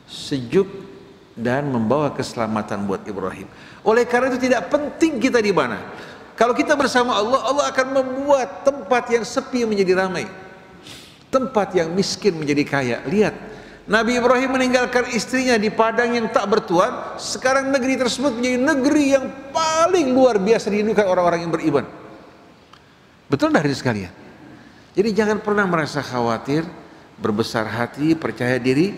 Speaker 1: sejuk dan membawa keselamatan buat Ibrahim. Oleh karena itu tidak penting kita di mana. Kalau kita bersama Allah, Allah akan membuat tempat yang sepi menjadi ramai, tempat yang miskin menjadi kaya. Lihat, Nabi Ibrahim meninggalkan istrinya di padang yang tak bertuan. Sekarang negeri tersebut menjadi negeri yang paling luar biasa dirindukan orang-orang yang beriman. Betul dah hadirin sekalian. Jadi jangan pernah merasa khawatir, berbesar hati, percaya diri,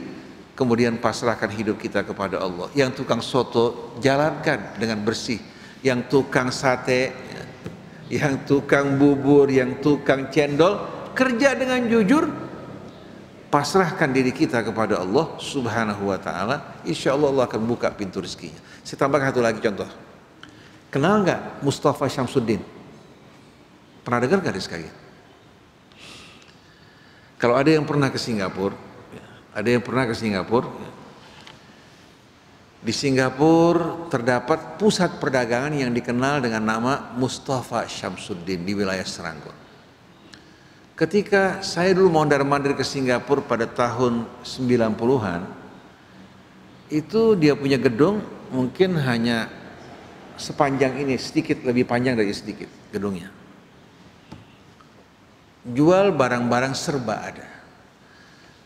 Speaker 1: kemudian pasrahkan hidup kita kepada Allah. Yang tukang soto, jalankan dengan bersih. Yang tukang sate, yang tukang bubur, yang tukang cendol, kerja dengan jujur, pasrahkan diri kita kepada Allah Subhanahu wa ta'ala. Insya Allah Allah akan buka pintu rezekinya. Saya tambahkan satu lagi contoh. Kenal nggak Mustafa Syamsuddin? Pernah dengar nggak sekali? Kalau ada yang pernah ke Singapura, di Singapura terdapat pusat perdagangan yang dikenal dengan nama Mustafa Syamsuddin di wilayah Serangoon. Ketika saya dulu mondar-mandir ke Singapura pada tahun 90-an, itu dia punya gedung mungkin hanya sepanjang ini, sedikit lebih panjang dari sedikit gedungnya. Jual barang-barang serba ada.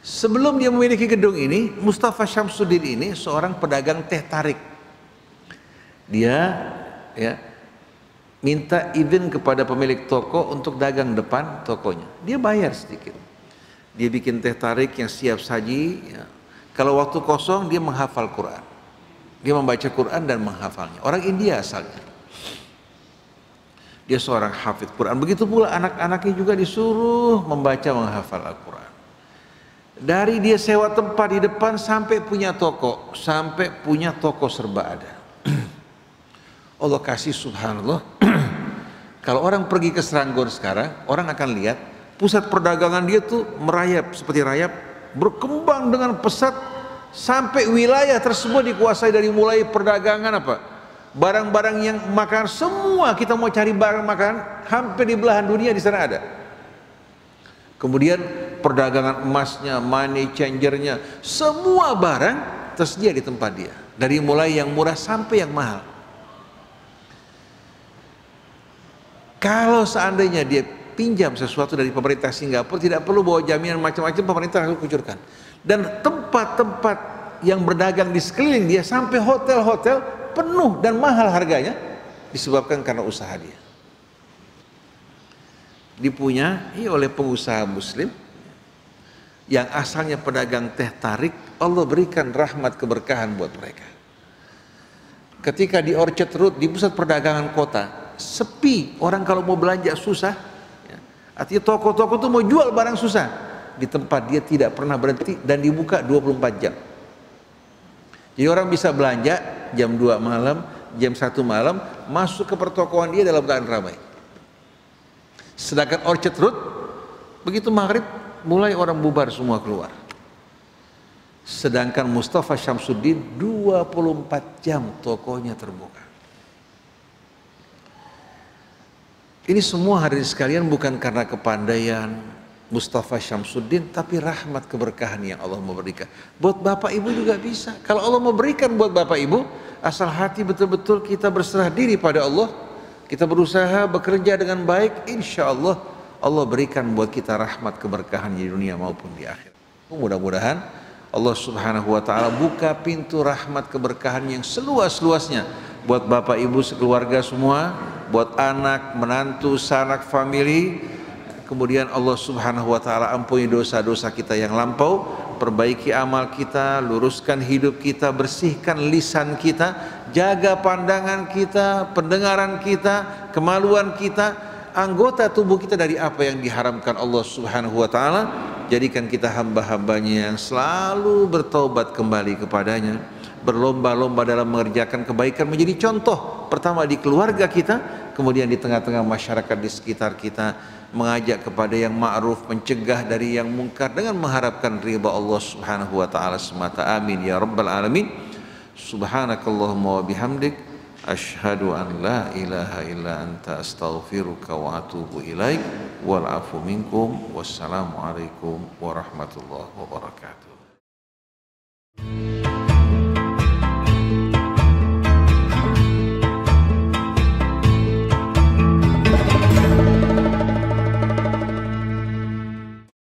Speaker 1: Sebelum dia memiliki gedung ini, Mustafa Syamsuddin ini seorang pedagang teh tarik. Dia minta izin kepada pemilik toko untuk dagang depan tokonya. Dia bayar sedikit. Dia bikin teh tarik yang siap saji. Kalau waktu kosong dia menghafal Quran. Dia membaca Quran dan menghafalnya. Orang India asalnya. Dia seorang hafidz Quran. Begitu pula anak-anaknya juga disuruh membaca menghafal Al-Quran. Dari dia sewa tempat di depan sampai punya toko serba ada. Allah kasih subhanallah. Kalau orang pergi ke Serangoon sekarang, orang akan lihat pusat perdagangan dia tuh merayap seperti rayap, berkembang dengan pesat sampai wilayah tersebut dikuasai dari mulai perdagangan barang-barang yang makan, semua kita mau cari barang makan hampir di belahan dunia di sana ada. Kemudian perdagangan emasnya, money changernya, semua barang tersedia di tempat dia, dari mulai yang murah sampai yang mahal. Kalau seandainya dia pinjam sesuatu dari pemerintah Singapura, tidak perlu bawa jaminan macam-macam, pemerintah akan kucurkan. Dan tempat-tempat yang berdagang di sekeliling dia sampai hotel-hotel penuh dan mahal harganya disebabkan karena usaha dia. Dipunyai oleh pengusaha muslim yang asalnya pedagang teh tarik, Allah berikan rahmat keberkahan buat mereka. Ketika di Orchard Road, di pusat perdagangan kota, sepi, orang kalau mau belanja susah, artinya toko-toko itu mau jual barang susah. Di tempat dia tidak pernah berhenti dan dibuka 24 jam. Jadi orang bisa belanja jam 2 malam, jam 1 malam, masuk ke pertokoan dia dalam keadaan ramai. Sedangkan Orchard Road, begitu maghrib, mulai orang bubar semua keluar. Sedangkan Mustafa Syamsuddin 24 jam tokonya terbuka. Ini semua hadirin sekalian bukan karena kepandaian Mustafa Syamsuddin, tapi rahmat keberkahan yang Allah memberikan. Buat bapak ibu juga bisa. Kalau Allah memberikan buat bapak ibu, asal hati betul-betul kita berserah diri pada Allah, kita berusaha bekerja dengan baik, insya Allah Allah berikan buat kita rahmat keberkahan di dunia maupun di akhirat. Mudah-mudahan Allah subhanahu wa ta'ala buka pintu rahmat keberkahan yang seluas-luasnya buat bapak ibu sekeluarga semua, buat anak, menantu, sanak, family. Kemudian Allah subhanahu wa ta'ala ampuni dosa-dosa kita yang lampau, perbaiki amal kita, luruskan hidup kita, bersihkan lisan kita, jaga pandangan kita, pendengaran kita, kemaluan kita, anggota tubuh kita dari apa yang diharamkan Allah subhanahu wa ta'ala. Jadikan kita hamba-hambanya yang selalu bertaubat kembali kepadanya, berlomba-lomba dalam mengerjakan kebaikan, menjadi contoh pertama di keluarga kita, kemudian di tengah-tengah masyarakat di sekitar kita, mengajak kepada yang ma'ruf, mencegah dari yang mungkar dengan mengharapkan ridha Allah subhanahu wa ta'ala semata. Amin ya rabbal alamin. Subhanakallahumma wa bihamdik, asyhadu an la ilaha illa anta astaghfiruka wa atubu ilaik, wal afu minkum, wassalamu alaikum warahmatullahi wabarakatuh.